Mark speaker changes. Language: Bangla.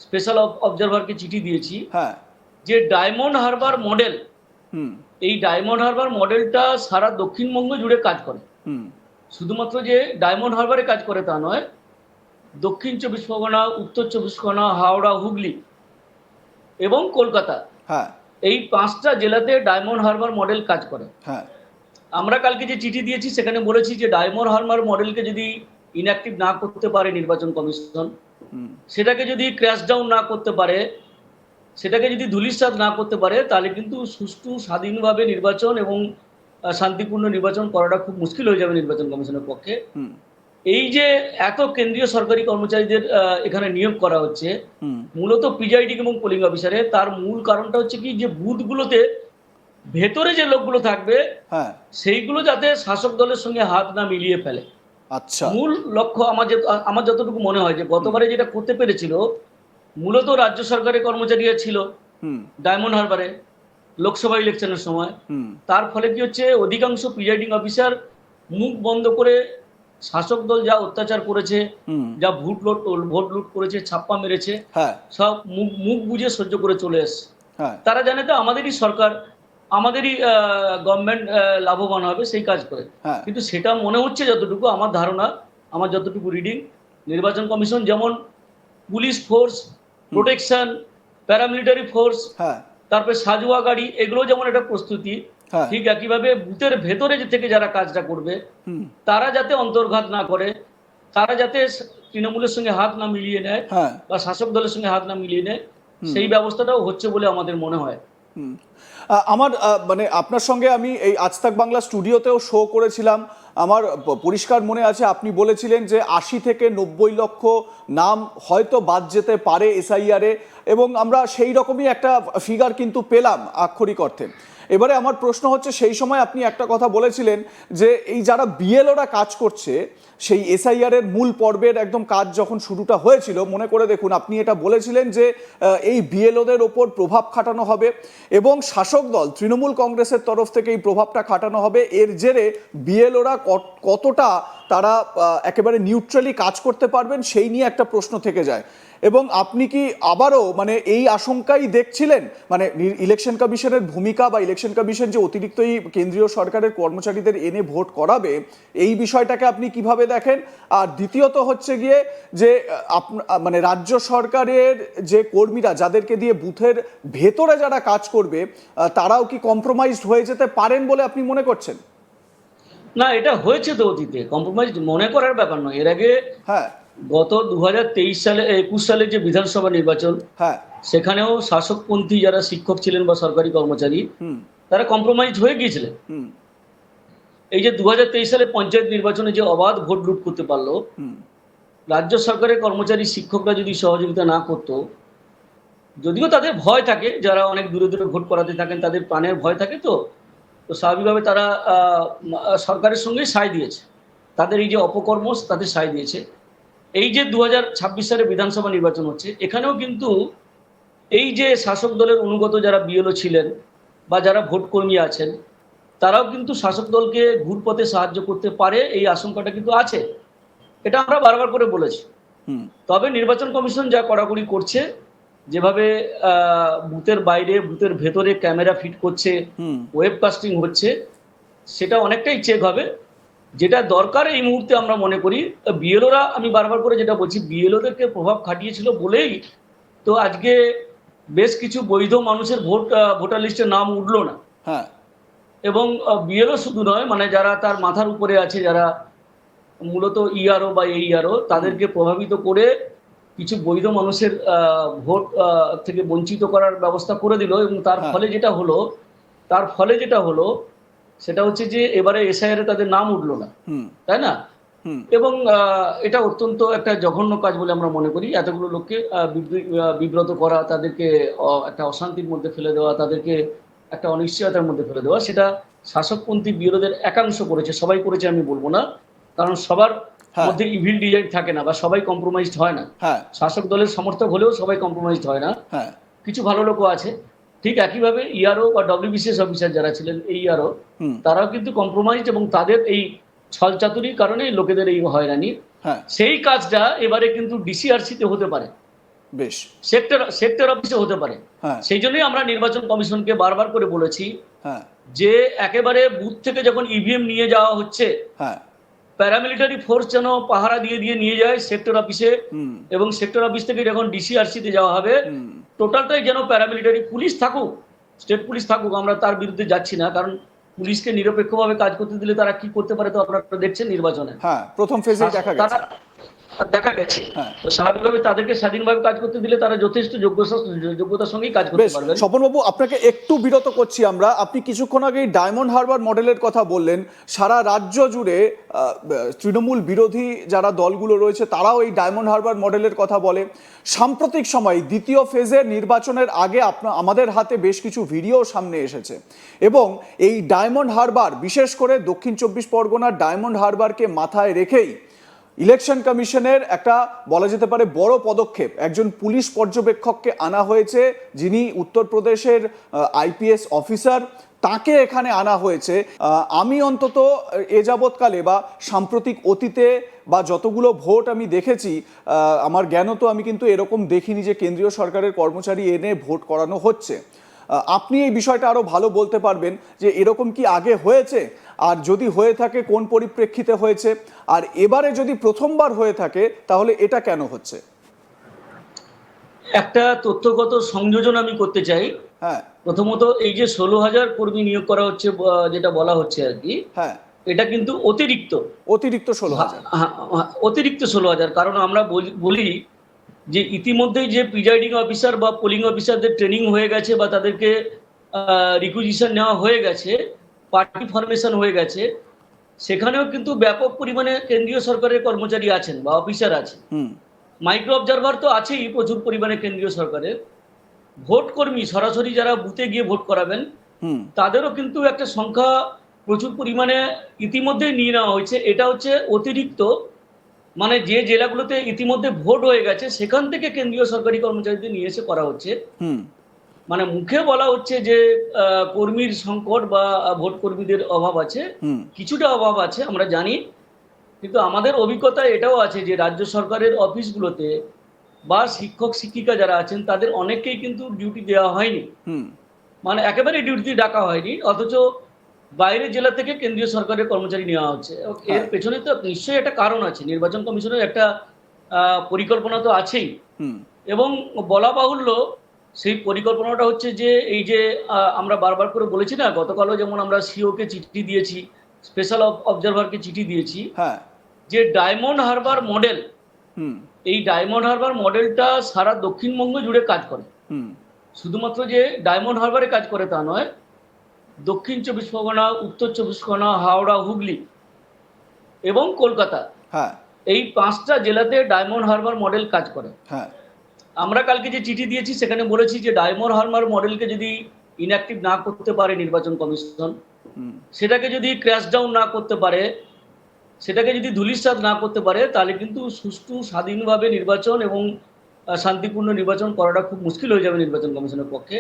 Speaker 1: স্পেশাল অবজারভারকে চিঠি দিয়েছি
Speaker 2: হ্যাঁ।
Speaker 1: যে ডায়মন্ড হারবার মডেল,
Speaker 2: হুম।
Speaker 1: এই ডায়মন্ড হারবার মডেলটা সারা দক্ষিণবঙ্গ জুড়ে কাজ করে।
Speaker 2: হুম।
Speaker 1: শুধুমাত্র যে ডায়মন্ড হারবারে কাজ করে তা নয়, দক্ষিণ চব্বিশ পরগনা, উত্তর চব্বিশ পরগনা, হাওড়া, হুগলি এবং কলকাতা,
Speaker 2: হ্যাঁ।
Speaker 1: এই 5টা জেলাতে ডায়মন্ড হারবার মডেল কাজ করে।
Speaker 2: হ্যাঁ।
Speaker 1: আমরা কালকে যে চিঠি দিয়েছি সেখানে বলেছি যে ডায়মন্ড হারবার মডেলকে যদি ইনঅ্যাক্টিভ না করতে পারে নির্বাচন কমিশন, সেটাকে যদি ক্র্যাশ ডাউন না করতে পারে, সেটাকে যদি ধূলিসাৎ না করতে পারে, তাহলে কিন্তু সুষ্ঠু স্বাধীনভাবে নির্বাচন এবং শান্তিপূর্ণ নির্বাচন করাটা খুব মুশকিল হয়ে যাবে নির্বাচন কমিশনের পক্ষে। এই যে এত কেন্দ্রীয় সরকারি কর্মচারীদের এখানে নিয়োগ করা হচ্ছে মূলত প্রিজাইডিং এবং পোলিং অফিসারে, তার মূল কারণটা হচ্ছে কি যে বুথগুলোতে ভেতরে যে লোকগুলো থাকবে সেইগুলো যাতে শাসক দলের সঙ্গে হাত না মিলিয়ে ফেলে।
Speaker 2: আচ্ছা।
Speaker 1: মূল লক্ষ্য আমার যতটুকু মনে হয় যে গতবারে যেটা করতে পেরেছিল, মূলত রাজ্য সরকারের কর্মচারীরা ছিল ডায়মন্ড হারবারে লোকসভা ইলেকশনের সময়। তার ফলে কি হচ্ছে, অধিকাংশ প্রিজাইডিং অফিসার মুখ বন্ধ করে শাসক দল যা অত্যাচার করেছে, যা ভোট লুট করেছে, ছাপ্পা মেরেছে, সব মুখ বুঝে সহ্য করে চলে এসছে। তারা জানে তো আমাদেরই সরকার, আমাদেরই গভর্নমেন্ট লাভবান হবে সেই কাজ করে। কিন্তু সেটা মনে হচ্ছে যতটুকু আমার ধারণা, আমার যতটুকু রিডিং, নির্বাচন কমিশন যেমন police force, protection, paramilitary force, তারপরে সাজোয়া গাড়ি, এগুলো যেমন একটা প্রস্তুতি, ঠিক একইভাবে বুথের ভেতরে থেকে যারা কাজটা করবে তারা যাতে অন্তর্ঘাত না করে, তারা যাতে তৃণমূলের সঙ্গে হাত না মিলিয়ে নেয় বা শাসক দলের সঙ্গে হাত না মিলিয়ে নেয়, সেই ব্যবস্থাটাও হচ্ছে বলে আমাদের মনে হয়।
Speaker 2: আমার মানে আপনার সঙ্গে আমি এই আজ তাক বাংলা স্টুডিওতেও শো করেছিলাম। আমার পরিষ্কার মনে আছে আপনি বলেছিলেন যে 80 থেকে 90 লক্ষ নাম হয়তো বাদ যেতে পারে এসআইআরে, এবং আমরা সেই রকমই একটা ফিগার কিন্তু পেলাম আক্ষরিক অর্থে। এবারে আমার প্রশ্ন হচ্ছে, সেই সময় আপনি একটা কথা বলেছিলেন যে এই যারা বিএলওরা কাজ করছে, সেই এসআইআরের মূল পর্বের একদম কাজ যখন শুরুটা হয়েছিল, মনে করে দেখুন, আপনি এটা বলেছিলেন যে এই বিএলওদের ওপর প্রভাব খাটানো হবে এবং শাসক দল তৃণমূল কংগ্রেসের তরফ থেকে এই প্রভাবটা খাটানো হবে। এর জেরে বিএলওরা কতটা তারা একেবারে নিউট্রালি কাজ করতে পারবেন সেই নিয়ে একটা প্রশ্ন থেকে যায়। এবং আপনি কি আবারও মানে এই আশঙ্কাই দেখছিলেন, মানে ইলেকশন কমিশনের ভূমিকা বা ইলেকশন কমিশন যে অতিরিক্ত এই কেন্দ্রীয় সরকারের কর্মচারীদের এনে ভোট করাবে, এই বিষয়টাকে আপনি কিভাবে দেখেন? আর দ্বিতীয়ত হচ্ছে গিয়ে যে মানে রাজ্য সরকারের যে কর্মীরা যাদেরকে দিয়ে বুথের ভেতরে যারা কাজ করবে, তারাও কি কম্প্রোমাইজড হয়ে যেতে পারেন বলে আপনি মনে করছেন?
Speaker 1: না, এটা হয়েছে তো অতীতে, কম্প্রোমাইজ মনে করার ব্যাপার নয়। এর আগে গত 2023 সালে 21 সালে যে বিধানসভা নির্বাচন, সেখানেও শাসকপন্থী যারা শিক্ষক ছিলেন বা সরকারি কর্মচারী, তারা কম্প্রোমাইজ হয়ে গিয়েছিলেন। এই যে 2023 সালে পঞ্চায়েত নির্বাচনে যে অবাধ ভোট লুট করতে পারলো, রাজ্য সরকারের কর্মচারী শিক্ষকরা যদি সহযোগিতা না করতো, যদিও তাদের ভয় থাকে, যারা অনেক দূরে দূরে ভোট করাতে থাকেন তাদের প্রাণের ভয় থাকে, তো স্বাভাবিকভাবে তারা সরকারের সঙ্গেই সায় দিয়েছে, তাদের এই যে অপকর্ম তাদের সায় দিয়েছে। এই যে 2026 সালে বিধানসভা নির্বাচন হচ্ছে, এখানেও কিন্তু এই যে শাসক দলের অনুগত যারা বিএলও ছিলেন বা যারা ভোটকর্মী আছেন, তারাও কিন্তু শাসক দলকে ঘুরপথে সাহায্য করতে পারে, এই আশঙ্কাটা কিন্তু আছে। এটা আমরা বারবার করে বলেছি। তবে নির্বাচন কমিশন যা কড়াকড়ি করছে, যেভাবে বুথের বাইরে বুথের ভেতরে ক্যামেরা ফিট করছে, ওয়েবকাস্টিং হচ্ছে, সেটা অনেকটাই চেক হবে। যেটা দরকার এই মুহূর্তে আমরা মনে করি, বিএলওরা, আমি বারবার করে যেটা বলছি, বিএলওদেরকে প্রভাব খাটিয়েছিল বলেই তো আজকে বেশ কিছু বৈধ মানুষের ভোটার লিস্টে নাম উঠলো না। এবং বিএলও শুধু নয়, মানে যারা তার মাথার উপরে আছে, যারা মূলত ইআরও বা এইআরও, তাদেরকে প্রভাবিত করে কিছু বৈধ মানুষের ভোট থেকে বঞ্চিত করার ব্যবস্থা করে দিল। এবং তার ফলে যেটা হলো সেটা হচ্ছে যে এবারে এসআইআরে তাদের নাম উঠলো না, তাই না? এবং এটা অত্যন্ত একটা জঘন্য কাজ বলে আমরা মনে করি। এতগুলো লোককে বিব্রত করা, তাদেরকে একটা অশান্তির মধ্যে ফেলে দেওয়া, তাদেরকে একটা অনিশ্চয়তার মধ্যে ফেলে দেওয়া, সেটা শাসকপন্থী বিরোধের একাংশ করেছে, সবাই করেছে আমি বলবো না, কারণ সবার মধ্যে ইভিল ডিজাইন থাকে না বা সবাই কম্প্রোমাইজড হয় না। শাসক দলের সমর্থক হলেও সবাই কম্প্রোমাইজড হয় না, কিছু ভালো লোকও আছে। ঠিক একইভাবে ইআরও বা ডব্লিউবিসিএস অফিসার যারা ছিলেন, এই ইআরও, তারাও কিন্তু কম্প্রোমাইজড, এবং তাদের এই ছলচাতুরির কারণে লোকেদের এই হয়রানি, সেই কাজটা এবারে কিন্তু ডিসিআরসিতে হতে পারে।
Speaker 2: বেশ।
Speaker 1: সেক্টর অফিসে হতে পারে। সেই জন্যই আমরা নির্বাচন কমিশনকে বারবার করে বলেছি যে একেবারে বুথ থেকে যখন ইভিএম নিয়ে যাওয়া হচ্ছে, প্যারামিলিটারি ফোর্স যেন পাহারা দিয়ে নিয়ে যায় সেক্টর অফিসে, এবং সেক্টর অফিস থেকে যখন ডিসিআরসি তে যাওয়া হবে টোটালটাই যেন প্যারামিলিটারি, পুলিশ থাকুক, স্টেট পুলিশ থাকুক, আমরা তার বিরুদ্ধে যাচ্ছি না, কারণ পুলিশকে নিরপেক্ষভাবে কাজ করতে দিলে তারা কি করতে পারে তো আপনারা দেখছেন নির্বাচনে।
Speaker 2: প্রথম ফেজে
Speaker 1: দেখা গেছে। তো স্বাভাবিকভাবে তাদেরকে স্বাধীনভাবে কাজ করতে দিলে তারা যথেষ্ট যোগ্যতার সঙ্গেই কাজ করতে পারবেন।
Speaker 2: স্বপনবাবু, আপনাকে একটু বিরত করছি আমরা। আপনি কিছুক্ষণ আগেই ডায়মন্ড হারবার মডেলের কথা বললেন। সারা রাজ্য জুড়ে তৃণমূল বিরোধী যারা দলগুলো রয়েছে তারাও এই ডায়মন্ড হারবার মডেলের কথা বলে। সাম্প্রতিক সময় দ্বিতীয় ফেজের নির্বাচনের আগে আমাদের হাতে বেশ কিছু ভিডিও সামনে এসেছে, এবং এই ডায়মন্ড হারবার, বিশেষ করে দক্ষিণ চব্বিশ পরগনার ডায়মন্ড হারবারকে মাথায় রেখেই ইলেকশন কমিশনের একটা বলা যেতে পারে বড় পদক্ষেপ, একজন পুলিশ পর্যবেক্ষককে আনা হয়েছে যিনি উত্তরপ্রদেশের আইপিএস অফিসার, তাকে এখানে আনা হয়েছে। আমি অন্তত এ যাবৎকালে বা সাম্প্রতিক অতীতে বা যতগুলো ভোট আমি দেখেছি, আমার জ্ঞানত আমি কিন্তু এরকম দেখিনি যে কেন্দ্রীয় সরকারের কর্মচারী এনে ভোট করানো হচ্ছে। আপনি এই বিষয়টা আরো ভালো বলতে পারবেন যে এরকম কি আগে হয়েছে, আর যদি হয়ে থাকে কোন পরিপ্রেক্ষিতে হয়েছে, আর এবারে যদি প্রথমবার হয়ে থাকে তাহলে এটা কেন হচ্ছে?
Speaker 1: একটা তথ্যগত সংযোজন আমি করতে চাই। প্রথমত এই যে 16,000 কর্মী নিয়োগ করা হচ্ছে যেটা বলা হচ্ছে আর কি, এটা কিন্তু অতিরিক্ত
Speaker 2: 16,000।
Speaker 1: অতিরিক্ত 16,000, কারণ আমরা বলি যে ইতিমধ্যেই যে প্রিজাইডিং অফিসার বা পোলিং অফিসারদের ট্রেনিং হয়ে গেছে বা তাদেরকে রিকুইজিশন নেওয়া হয়ে গেছে, পার্টি ফরমেশন হয়ে গেছে, সেখানেও কিন্তু ব্যাপক পরিমাণে কেন্দ্রীয় সরকারের কর্মচারী আছেন বা অফিসার আছেন। মাইক্রো অবজারভার তো আছেই প্রচুর পরিমাণে কেন্দ্রীয় সরকারের। ভোট কর্মী সরাসরি যারা বুথে গিয়ে ভোট করাবেন তাদেরও কিন্তু একটা সংখ্যা প্রচুর পরিমাণে ইতিমধ্যেই নিয়ে নেওয়া হয়েছে। এটা হচ্ছে অতিরিক্ত, মানে যে জেলাগুলোতে ইতিমধ্যে ভোট হয়ে গেছে সেখান থেকে কেন্দ্রীয় সরকারি কর্মচারীদের নিয়ে এসে করা হচ্ছে। মানে মুখে বলা হচ্ছে যে কর্মীর সংকট বা ভোট কর্মীদের অভাব আছে, কিছুটা অভাব আছে আমরা জানি, কিন্তু আমাদের অভিজ্ঞতায় এটাও আছে যে রাজ্য সরকারের অফিসগুলোতে বা শিক্ষক শিক্ষিকা যারা আছেন তাদের অনেককেই কিন্তু ডিউটি দেওয়া হয়নি, মানে একেবারে ডিউটি ডাকা হয়নি, অথচ বাইরের জেলা থেকে কেন্দ্রীয় সরকারের কর্মচারী নেওয়া হচ্ছে। এর পেছনে তো নিশ্চয়ই একটা কারণ আছে, নির্বাচন কমিশনের একটা পরিকল্পনা তো আছেই, এবং বলা বাহুল্য সেই পরিকল্পনাটা হচ্ছে যে এই যে আমরা বারবার করে বলেছি না, গতকালও যেমন আমরা সিওকে চিঠি দিয়েছি, স্পেশাল অবজারভারকে চিঠি দিয়েছি, যে ডায়মন্ড হারবার মডেল, এই ডায়মন্ড হারবার মডেলটা সারা দক্ষিণবঙ্গ জুড়ে কাজ করে। শুধুমাত্র যে ডায়মন্ড হারবারে কাজ করে তা নয়, দক্ষিণ চব্বিশ পরগনা, উত্তর চব্বিশ পরগনা, হাওড়া, হুগলি এবং কলকাতা, এই 5টা জেলাতে ডায়মন্ড হারবার মডেল কাজ করে। আমরা কালকে যে চিঠি দিয়েছি সেখানে বলেছি যে ডায়মন্ড হারবার মডেলকে যদি ইনঅ্যাক্টিভ না করতে পারে নির্বাচন কমিশন, সেটাকে যদি ক্র্যাশ ডাউন না করতে পারে, সেটাকে যদি ধূলিসাৎ না করতে পারে, তাহলে কিন্তু সুষ্ঠু স্বাধীনভাবে নির্বাচন এবং শান্তিপূর্ণ নির্বাচন করাটা খুব মুশকিল হয়ে যাবে নির্বাচন কমিশনের পক্ষে।